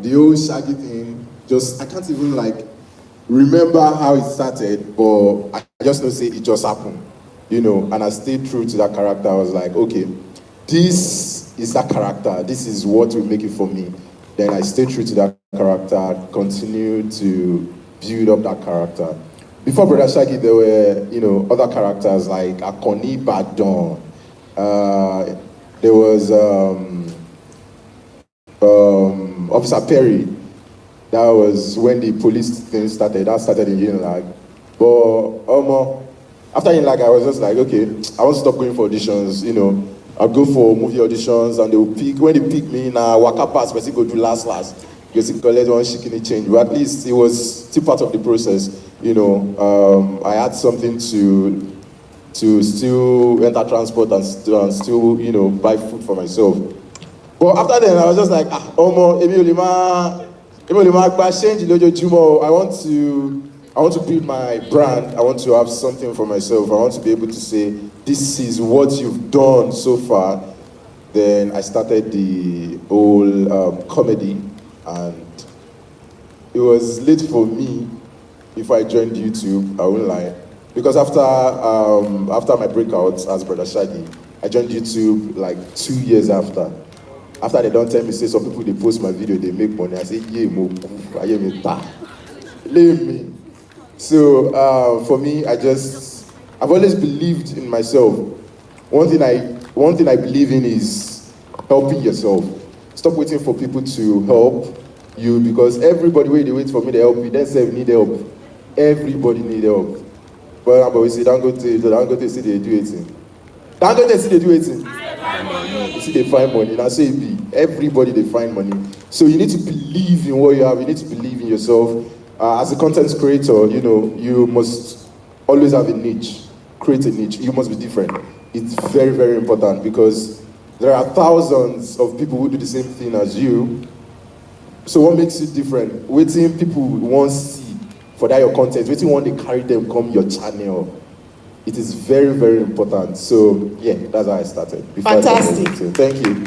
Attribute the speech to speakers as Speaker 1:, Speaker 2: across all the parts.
Speaker 1: the whole Shaggy thing, I can't even like remember how it started, but I just know say it just happened, and I stayed true to that character. I was like, okay, this is that character, this is what will make it for me. Then I stayed true to that character, continued to build up that character. Before Brother Shaggy, there were, other characters like Akoni Badon. There was Officer Perry. That was when the police thing started. That started in Unilag. But after Unilag, I was just like, okay, I want to stop going for auditions. I'll go for movie auditions, and they will pick. When they pick me, now waka pass, but go do last. Because he collect one shaking change. But at least it was still part of the process. I had something to still enter transport and still, buy food for myself. But after then, I was just like, I want to build my brand. I want to have something for myself. I want to be able to say, this is what you've done so far. Then I started the whole comedy, and it was late for me before I joined YouTube, I won't lie. Because after my breakouts as Brother Shaggy, I joined YouTube like 2 years after. After they don't tell me, say some people they post my video, they make money. I say, yeah, I hear me, leave me. So for me, I've always believed in myself. One thing I believe in is helping yourself. Stop waiting for people to help you, because everybody where they wait for me to help you, they say need help. Everybody need help. But we say, don't go to see they do it. Don't go to see they do it. You see they find money. Now say be everybody they find money. So you need to believe in what you have. You need to believe in yourself. As a content creator, you must always have a niche. Create a niche. You must be different. It's very, very important, because there are thousands of people who do the same thing as you. So what makes you different? Waiting people want to see for that your content. Waiting when they carry them come your channel. It is very, very important. So yeah, that's how I started.
Speaker 2: Fantastic.
Speaker 1: Thank you.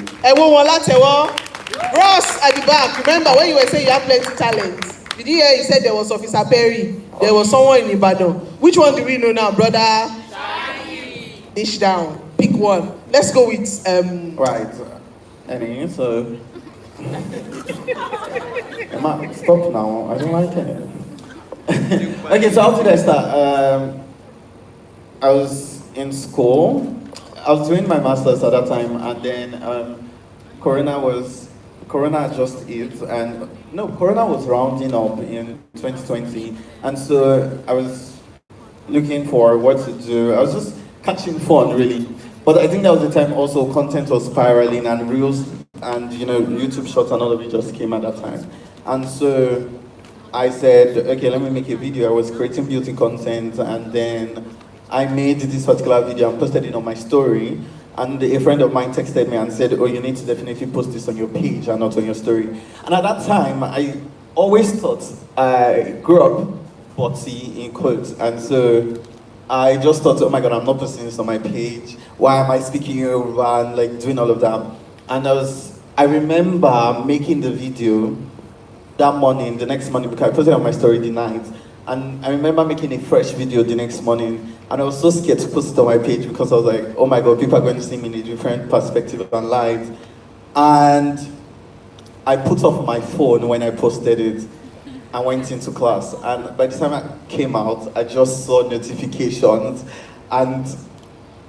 Speaker 2: Ross at the back, remember when you were saying you have plenty talent? Did you hear he said there was Officer Perry? There was someone in Ibadan. Which one do we know now, brother? Dish down. Pick one. Let's go with
Speaker 3: Right. So stop now. I don't like it. Okay, so how did I start? I was in school. I was doing my master's at that time, and then Corona had just hit, and no, Corona was rounding up in 2020, and so I was looking for what to do. I was just catching fun, really. But I think that was the time also content was spiraling, and Reels and YouTube Shorts and all of it just came at that time. And so I said, okay, let me make a video. I was creating beauty content, and then I made this particular video and posted it on my story. And a friend of mine texted me and said, oh, you need to definitely post this on your page and not on your story. And at that time, I always thought I grew up butty in quotes. And so I just thought, oh my God, I'm not posting this on my page. Why am I speaking Yoruba and like doing all of that? And I remember making the video that morning, the next morning, because I posted it on my story the night. And I remember making a fresh video the next morning, and I was so scared to post it on my page because I was like, oh my God, people are going to see me in a different perspective and light. And I put off my phone when I posted it and went into class. And by the time I came out, I just saw notifications and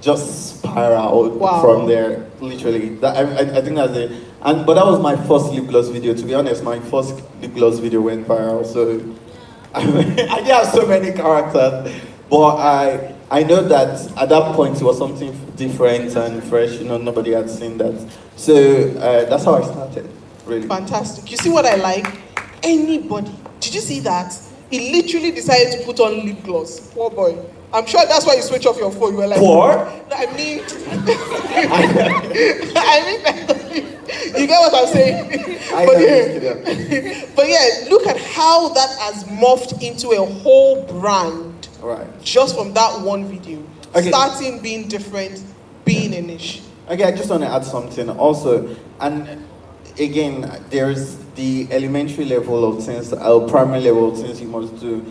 Speaker 3: just spiraled from there, literally. I think that's it. But that was my first lip gloss video. To be honest, my first lip gloss video went viral. So I have so many characters, but I know that at that point it was something different and fresh. Nobody had seen that. So that's how I started, really.
Speaker 2: Fantastic. You see what I like? Anybody. Did you see that? He literally decided to put on lip gloss. Poor boy. I'm sure that's why you switch off your phone. You were like,
Speaker 3: poor?
Speaker 2: I mean, you get what I'm saying? But yeah, look at how that has morphed into a whole brand.
Speaker 3: Right.
Speaker 2: Just from that one video. Okay. Starting being different, being a niche.
Speaker 3: Okay, I just want to add something also. And again, there's the elementary level of things, primary level of things you must do.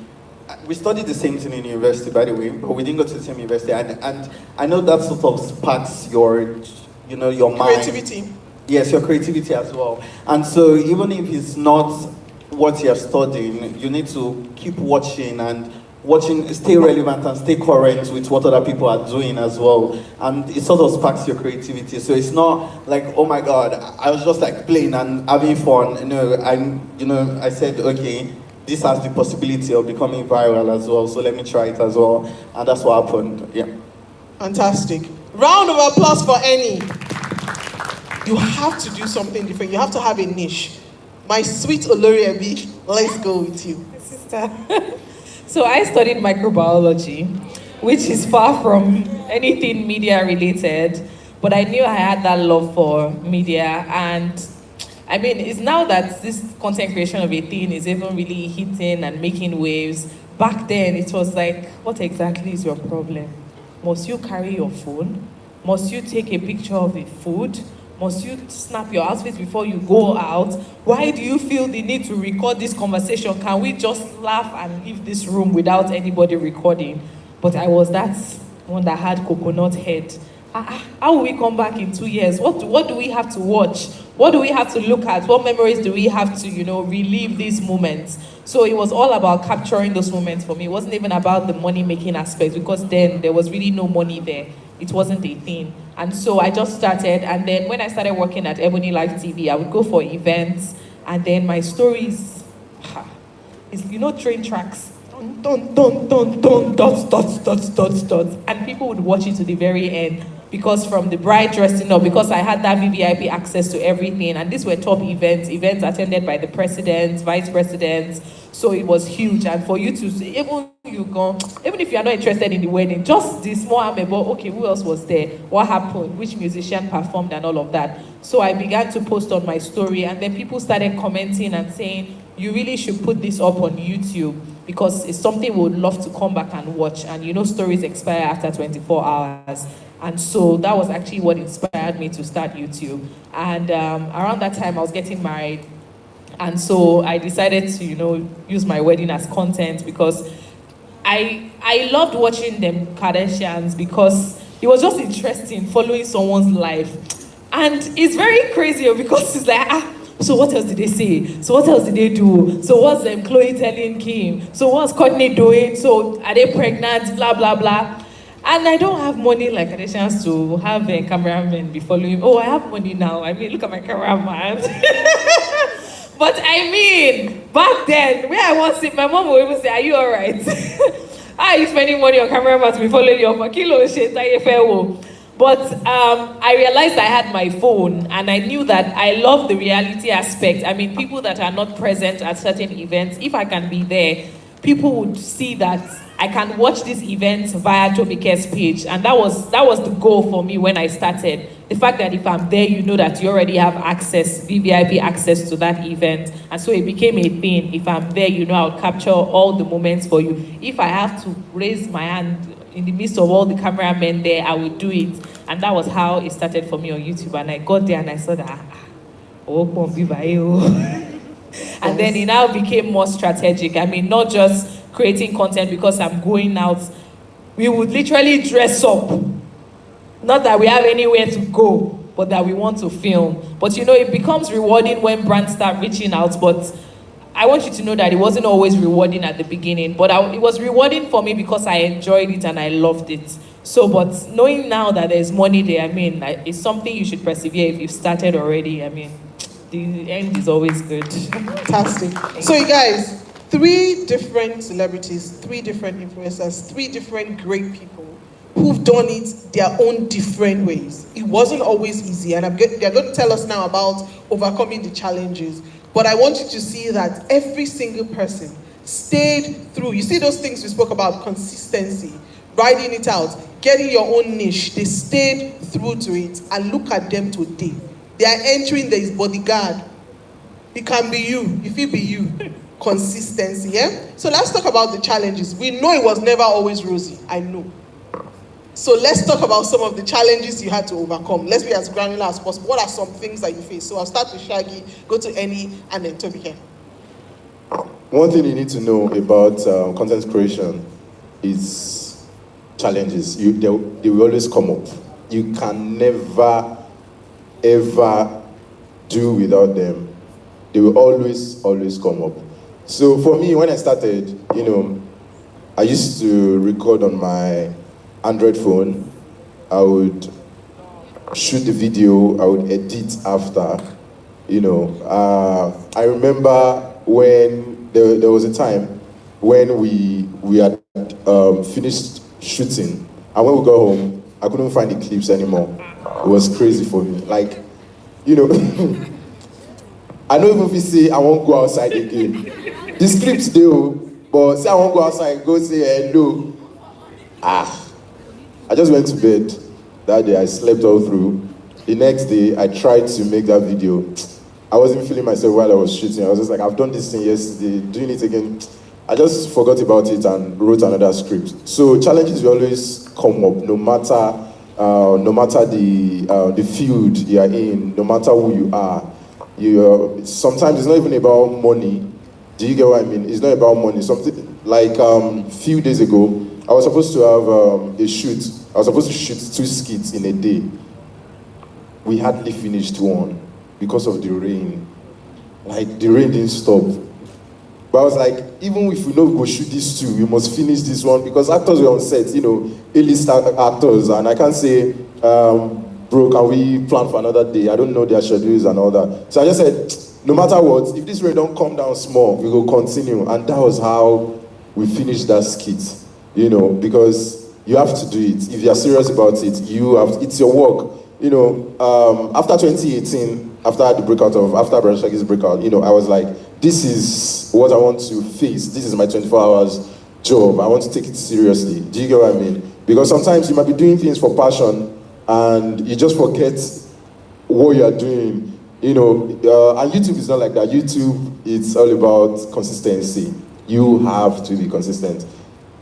Speaker 3: We studied the same thing in university, by the way, but we didn't go to the same university. And I know that sort of sparks your, your mind.
Speaker 2: Creativity.
Speaker 3: Yes, your creativity as well. And so even if it's not what you're studying, you need to keep watching, stay relevant and stay current with what other people are doing as well. And it sort of sparks your creativity. So it's not like, oh my God, I was just like playing and having fun. I said, okay, this has the possibility of becoming viral as well. So let me try it as well. And that's what happened. Yeah.
Speaker 2: Fantastic. Round of applause for Annie. You have to do something different. You have to have a niche. My sweet Olori Ebi, let's go with you.
Speaker 4: Sister. So I studied microbiology, which is far from anything media related, but I knew I had that love for media. And I mean, it's now that this content creation of a thing is even really hitting and making waves. Back then, it was like, what exactly is your problem? Must you carry your phone? Must you take a picture of the food? Must you snap your outfit before you go out? Why do you feel the need to record this conversation? Can we just laugh and leave this room without anybody recording? But I was that one that had coconut head. How will we come back in 2 years? What do we have to watch? What do we have to look at? What memories do we have to, relive these moments? So it was all about capturing those moments for me. It wasn't even about the money-making aspect, because then there was really no money there. It wasn't a thing. And so I just started, and then when I started working at Ebony Live TV, I would go for events, and then my stories, train tracks, dun, dun, dun, dun, dots, dots, dots, dots, dots, and people would watch it to the very end, because from the bride dressing up, because I had that VVIP access to everything, and these were top events attended by the presidents, vice presidents, so it was huge. And for you to see, even if you are not interested in the wedding, just the small amebo, okay, who else was there? What happened? Which musician performed and all of that? So I began to post on my story, and then people started commenting and saying, you really should put this up on YouTube, because it's something we would love to come back and watch. And stories expire after 24 hours. And so that was actually what inspired me to start YouTube. And around that time, I was getting married. And so I decided to, use my wedding as content, because I loved watching them Kardashians, because it was just interesting following someone's life. And it's very crazy, because it's like, so what else did they say? So what else did they do? So what's Chloe telling Kim? So what's Courtney doing? So are they pregnant? Blah, blah, blah. And I don't have money like Kardashians to have a cameraman be following. Oh, I have money now. I mean, look at my cameraman. But I mean, back then, where I was sitting, my mom would even say, are you all right? Are you spending money on cameraman to be following you for kilo shit? But I realized I had my phone, and I knew that I love the reality aspect. I mean, people that are not present at certain events, if I can be there, people would see that I can watch this event via Tobike's page. And that was the goal for me when I started. The fact that if I'm there, you know that you already have access, VVIP access to that event. And so it became a thing. If I'm there, I'll capture all the moments for you. If I have to raise my hand in the midst of all the cameramen there, I will do it. And that was how it started for me on YouTube. And I got there and I saw that, and then it now became more strategic. I mean, not just creating content because I'm going out. We would literally dress up. Not that we have anywhere to go, but that we want to film. But it becomes rewarding when brands start reaching out. But I want you to know that it wasn't always rewarding at the beginning. But it was rewarding for me because I enjoyed it and I loved it. So, but knowing now that there's money there, I mean, it's something you should persevere if you've started already. I mean, the end is always good.
Speaker 2: Fantastic. So you guys, 3 different celebrities, 3 different influencers, 3 different great people who've done it their own different ways. It wasn't always easy, and they're going to tell us now about overcoming the challenges. But I want you to see that every single person stayed through. You see those things we spoke about, consistency, riding it out, getting your own niche. They stayed through to it, and look at them today. They are entering this bodyguard. It can be you, if it be you. Consistency, yeah? So let's talk about the challenges. We know it was never always rosy, I know. So let's talk about some of the challenges you had to overcome. Let's be as granular as possible. What are some things that you face? So I'll start with Shaggy, go to Eni, and then Tobike.
Speaker 1: One thing you need to know about content creation is challenges. They will always come up. You can never, ever do without them. They will always come up. So for me, when I started, I used to record on my Android phone. I would shoot the video, I would edit after, I remember when there was a time when we had finished shooting, and when we got home, I couldn't find the clips anymore. It was crazy for me. Like, I don't even say I won't go outside again. The scripts do, but say I won't go outside, go say hello. I just went to bed. That day I slept all through. The next day I tried to make that video. I wasn't feeling myself while I was shooting. I was just like, I've done this thing yesterday, doing it again. I just forgot about it and wrote another script. So challenges will always come up, no matter the field you are in, no matter who you are. Sometimes it's not even about money. Do you get what I mean? It's not about money. Something like few days ago, I was supposed to have a shoot. I was supposed to shoot 2 skits in a day. We hardly finished one because of the rain. Like, the rain didn't stop. But I was like, even if we don't go shoot these 2, we must finish this one, because actors were on set, A-list actors, and I can't say, bro, can we plan for another day? I don't know their schedules and all that. So I just said, no matter what, if this rain don't come down small, we will continue. And that was how we finished that skit, because you have to do it. If you're serious about it, it's your work. After 2018, after Brother Shaggy's breakout, I was like, this is what I want to face. This is my 24 hours job. I want to take it seriously. Do you get what I mean? Because sometimes you might be doing things for passion and you just forget what you are doing. And YouTube is not like that. YouTube, it's all about consistency. You have to be consistent,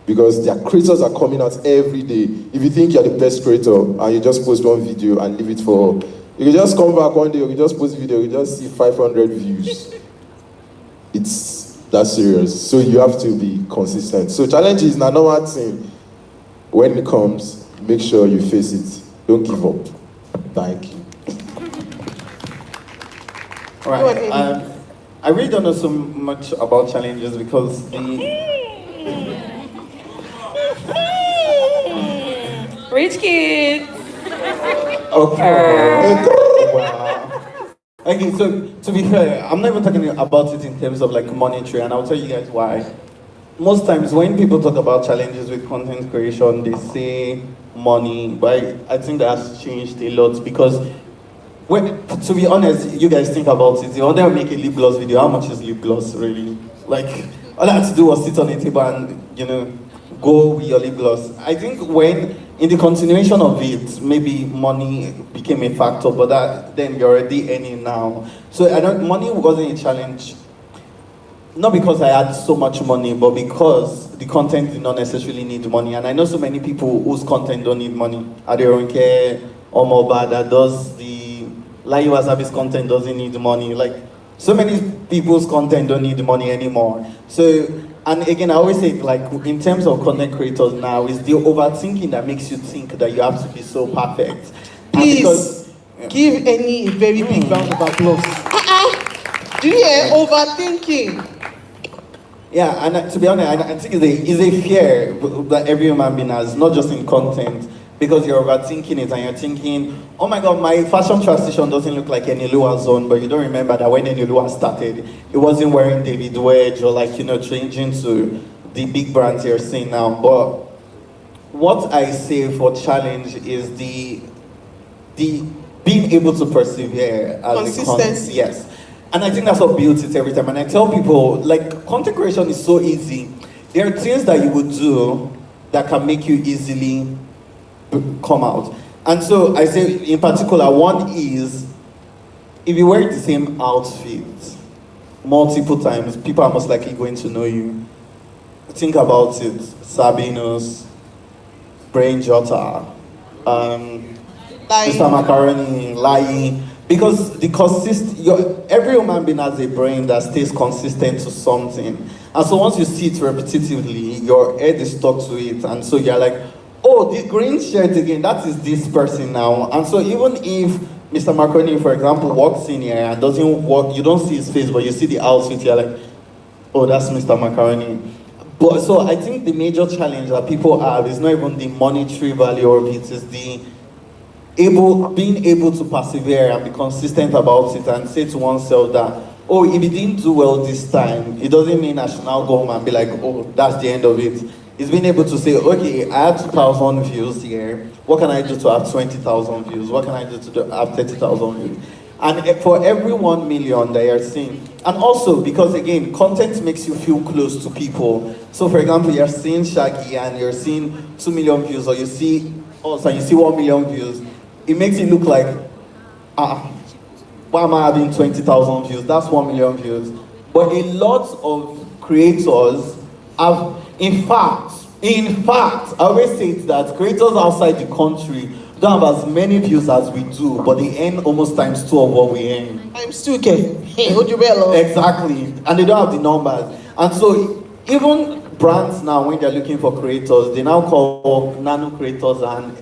Speaker 1: because their creators are coming out every day. If you think you're the best creator and you just post one video and leave it for, you can just come back one day, you can just post a video, you just see 500 views. It's that serious. So you have to be consistent. So challenge is not normal thing. When it comes, make sure you face it. Don't give up. Thank you.
Speaker 3: All right. I really don't know so much about challenges because
Speaker 4: Rich kids.
Speaker 3: Okay. Wow. Okay, so to be fair, I'm not even talking about it in terms of like monetary, and I'll tell you guys why. Most times when people talk about challenges with content creation, they say money, but I think that has changed a lot, because to be honest, you guys think about it. You want to make a lip gloss video, how much is lip gloss really? Like, all I had to do was sit on a table and, go with your lip gloss. I think when, in the continuation of it, maybe money became a factor, but then you're already earning now. So money wasn't a challenge, not because I had so much money, but because the content did not necessarily need money. And I know so many people whose content don't need money. Aderonke, Omoba, that does the Layi Wasabi's content doesn't need money. Like, so many people's content don't need money anymore. So, and again, I always say, like, in terms of content creators now, it's the overthinking that makes you think that you have to be so perfect.
Speaker 2: Please, give Eni a very big round of applause. Do you hear? Overthinking.
Speaker 3: Yeah, and to be honest, I think it's a fear that every human being has, not just in content, because you're overthinking it and you're thinking, oh my God, my fashion transition doesn't look like Enioluwa's own, but you don't remember that when Enioluwa started, it wasn't wearing David Wedge or like, changing to the big brands you're seeing now. But what I say for challenge is the being able to persevere as
Speaker 2: consistency.
Speaker 3: Yes. And I think that's what builds it every time. And I tell people, like, content creation is so easy. There are things that you would do that can make you easily come out. And so I say, in particular, one is, if you wear the same outfit multiple times, people are most likely going to know you. Think about it. Sabinos, Brain Jota,
Speaker 2: Like,
Speaker 3: Mr. Macaroni, lying. Because every human being has a brain that stays consistent to something. And so once you see it repetitively, your head is stuck to it. And so you're like, oh, the green shirt again, that is this person now. And so even if Mr. Macaroni, for example, walks in here and doesn't walk, you don't see his face, but you see the outfit, you're like, oh, that's Mr. Macaroni. But so I think the major challenge that people have is not even the monetary value of it, it's the being able to persevere and be consistent about it and say to oneself that, oh, if it didn't do well this time, it doesn't mean I should now go home and be like, oh, that's the end of it. It's being able to say, okay, I had 2,000 views here. What can I do to have 20,000 views? What can I do to have 30,000 views? And for every 1 million that you're seeing, and also because again, content makes you feel close to people. So for example, you're seeing Shaggy and you're seeing 2 million views, or you see us and you see 1 million views. It makes it look like, why am I having 20,000 views? That's 1 million views. But a lot of creators have, in fact, I always say it that creators outside the country don't have as many views as we do, but they earn almost times 2 of what we earn.
Speaker 2: Times 2K. Hey, what you better?
Speaker 3: Exactly. And they don't have the numbers. And so even brands now, when they're looking for creators, they now call nano creators and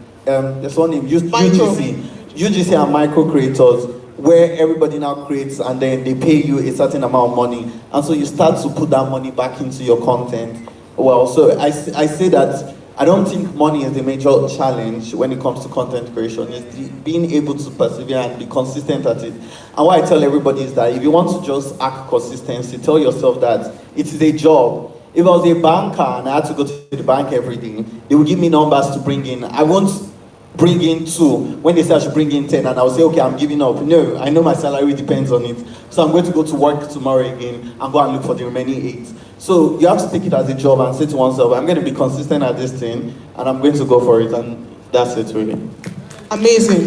Speaker 3: there's one name, UGC and micro creators, where everybody now creates and then they pay you a certain amount of money. And so you start to put that money back into your content. Well, so I say that I don't think money is the major challenge when it comes to content creation. It's being able to persevere and be consistent at it. And what I tell everybody is that if you want to just act consistency, tell yourself that it is a job. If I was a banker and I had to go to the bank every day, they would give me numbers to bring in. I won't bring in 2 when they say I should bring in 10, and I'll say, okay, I'm giving up. No, I know my salary depends on it. So I'm going to go to work tomorrow again and go and look for the remaining 8. So you have to take it as a job and say to oneself, I'm going to be consistent at this thing and I'm going to go for it, and that's it really.
Speaker 2: Amazing.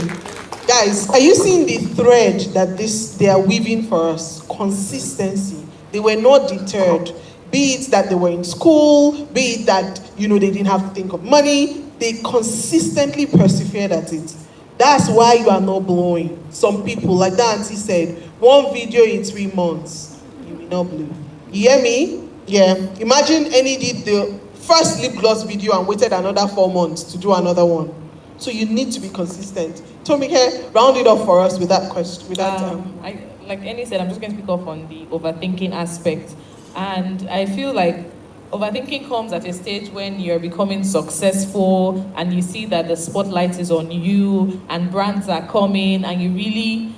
Speaker 2: Guys, are you seeing the thread that they are weaving for us? Consistency. They were not deterred. Be it that they were in school, be it that, they didn't have to think of money. They consistently persevered at it. That's why you are not blowing. Some people, like that auntie said, 1 video in 3 months, you will not blow. You hear me? Yeah. Imagine Annie did the first lip gloss video and waited another 4 months to do another one. So you need to be consistent. Tomike, round it up for us with that question.
Speaker 4: Like Annie said, I'm just going to pick up on the overthinking aspect. And I feel like overthinking comes at a stage when you're becoming successful and you see that the spotlight is on you and brands are coming and you really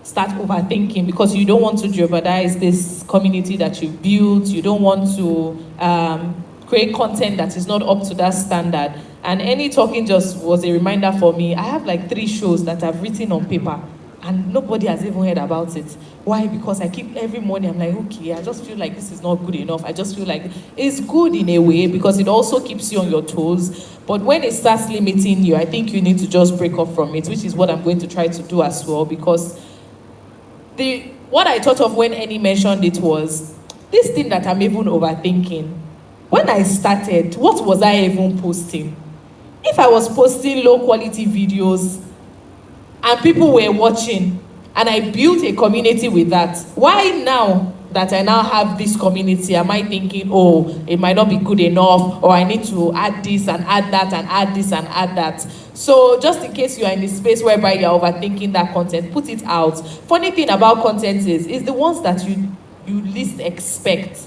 Speaker 4: start overthinking because you don't want to jeopardize this community that you've built. You don't want to create content that is not up to that standard. And any talking just was a reminder for me. I have like 3 shows that I've written on paper and nobody has even heard about it. Why? Because I keep every morning, I'm like, okay, I just feel like this is not good enough. I just feel like it's good in a way because it also keeps you on your toes. But when it starts limiting you, I think you need to just break off from it, which is what I'm going to try to do as well. Because what I thought of when Annie mentioned it was, this thing that I'm even overthinking. When I started, what was I even posting? If I was posting low quality videos and people were watching, and I built a community with that, why now that I now have this community, am I thinking, oh, it might not be good enough, or I need to add this and add that and add this and add that? So just in case you are in a space whereby you're overthinking that content, put it out. Funny thing about content is the ones that you least expect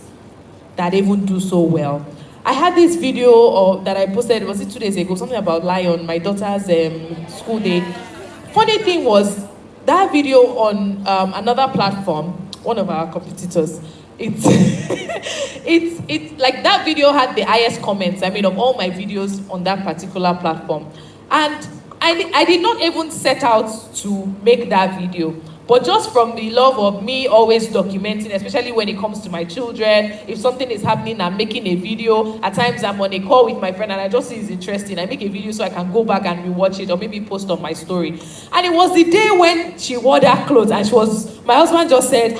Speaker 4: that even do so well. I had this video that I posted, was it 2 days ago, something about Lion, my daughter's school day. Funny thing was, that video on another platform, one of our competitors, it's like that video had the highest comments, of all my videos on that particular platform. And I did not even set out to make that video. But just from the love of me always documenting, especially when it comes to my children, if something is happening, I'm making a video. At times I'm on a call with my friend and I just see it's interesting. I make a video so I can go back and rewatch it or maybe post on my story. And it was the day when she wore that clothes and my husband just said,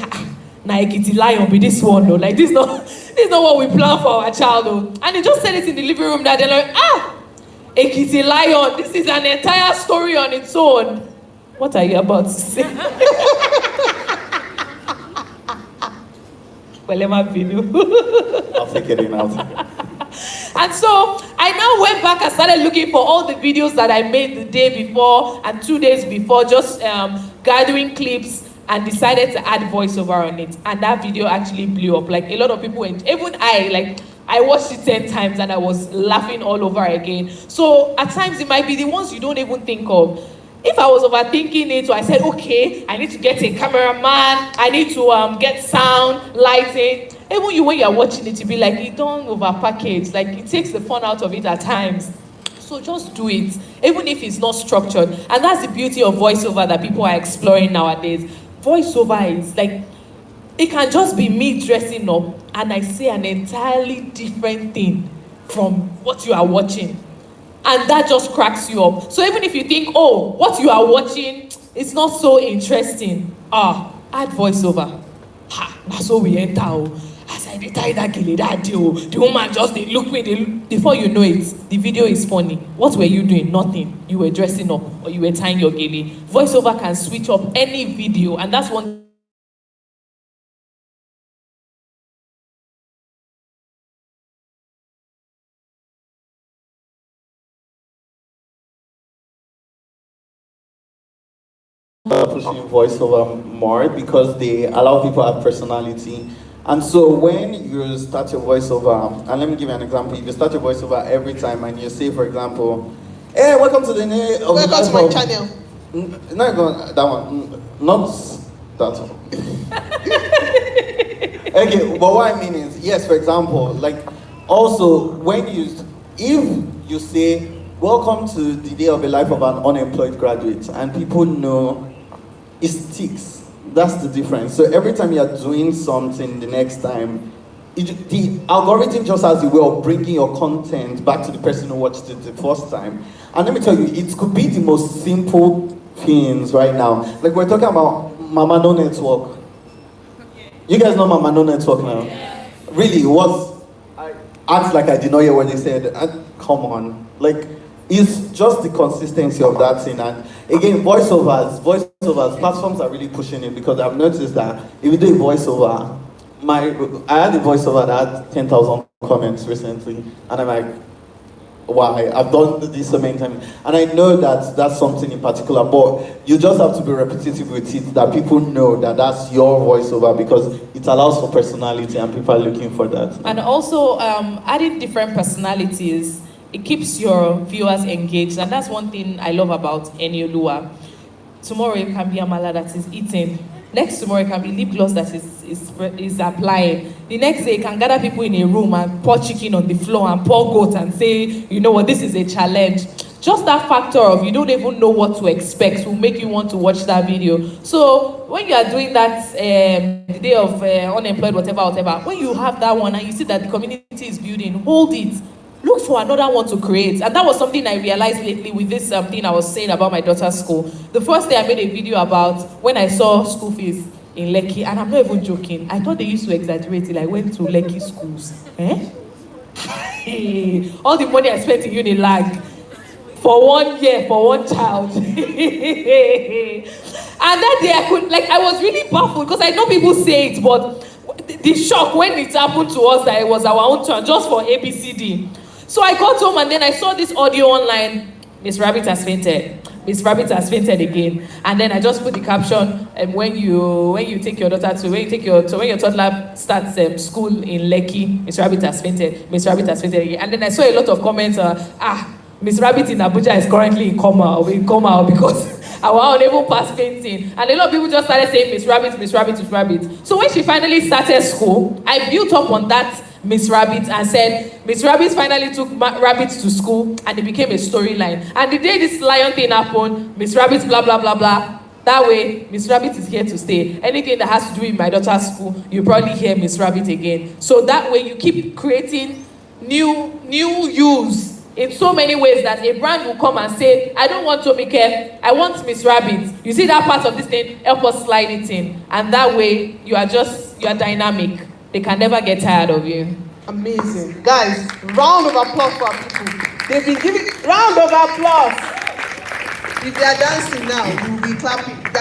Speaker 4: Nike lion be this one, no? Like this is not what we plan for our child, though. And he just said it in the living room that they're like, Ekiti Lion. This is an entire story on its own. What are you about to say? Well, let me video.
Speaker 3: I'll take it in.
Speaker 4: And so I now went back and started looking for all the videos that I made the day before and 2 days before, just gathering clips, and decided to add voiceover on it. And that video actually blew up. Like, a lot of people went, even I watched it 10 times and I was laughing all over again. So at times it might be the ones you don't even think of. If I was overthinking it, so I said, okay, I need to get a cameraman, I need to get sound, lighting. Even you, when you're watching it, you be like, you don't overpackage. Like, it takes the fun out of it at times. So just do it, even if it's not structured. And that's the beauty of voiceover that people are exploring nowadays. Voiceover is like, it can just be me dressing up and I say an entirely different thing from what you are watching. And that just cracks you up. So even if you think, oh, what you are watching is not so interesting, add voiceover. That's how we enter. As I tie that gele that day, the woman just they look me. Before you know it, the video is funny. What were you doing? Nothing. You were dressing up or you were tying your gele. Voiceover can switch up any video, and that's one.
Speaker 3: Pushing voiceover more because they allow people to have personality. And so when you start your voiceover, and let me give you an example. If you start your voiceover every time and you say, for example, hey, welcome to the day of
Speaker 2: welcome to my channel.
Speaker 3: Not even that one. Not that one. Okay, but what I mean is, yes, for example, like, also, if you say, welcome to the day of the life of an unemployed graduate, and people know it sticks. That's the difference. So every time you're doing something the next time, the algorithm just has the way of bringing your content back to the person who watched it the first time. And let me tell you, it could be the most simple things right now. Like, we're talking about Mama No Network. You guys know Mama No Network now? Really, I act like I did not hear what they said. Come on. Like, it's just the consistency of that thing. And again, voiceovers, platforms are really pushing it, because I've noticed that if you do a voiceover, I had a voiceover that had 10,000 comments recently, and I'm like, why? I've done this so many times. And I know that that's something in particular, but you just have to be repetitive with it, that people know that that's your voiceover, because it allows for personality and people are looking for that.
Speaker 4: And also, adding different personalities, it keeps your viewers engaged, and that's one thing I love about Anyanwu. Tomorrow it can be amala that is eating. Next tomorrow it can be lip gloss that is applying. The next day it can gather people in a room and pour chicken on the floor and pour goat and say, you know what, this is a challenge. Just that factor of you don't even know what to expect will make you want to watch that video. So when you are doing that, the day of unemployed, whatever, when you have that one and you see that the community is building, hold it. Look for another one to create. And that was something I realized lately with this thing I was saying about my daughter's school. The first day I made a video about when I saw school fees in Lekki, and I'm not even joking. I thought they used to exaggerate it. I went to Lekki schools. All the money I spent in Unilag for 1 year, for one child. And that day I was really baffled, because I know people say it, but the shock when it happened to us that it was our own turn, just for ABCD. So I got home and then I saw this audio online. Miss Rabbit has fainted. Miss Rabbit has fainted again. And then I just put the caption, when your toddler starts school in Lekki, Miss Rabbit has fainted. Miss Rabbit has fainted again. And then I saw a lot of comments. Miss Rabbit in Abuja is currently in coma because I was unable pass fainting. And a lot of people just started saying Miss Rabbit, Miss Rabbit, Miss Rabbit. So when she finally started school, I built up on that Miss Rabbit and said, Miss Rabbit finally took Rabbit to school, and it became a storyline. And the day this lion thing happened, Miss Rabbit blah, blah, blah, blah. That way, Miss Rabbit is here to stay. Anything that has to do with my daughter's school, you probably hear Miss Rabbit again. So that way you keep creating new use in so many ways that a brand will come and say, I don't want Tomike, I want Miss Rabbit. You see that part of this thing, help us slide it in. And that way, you are dynamic. They can never get tired of you.
Speaker 2: Amazing. Guys, round of applause for our people. They've been giving round of applause. If they are dancing now, you will be clapping.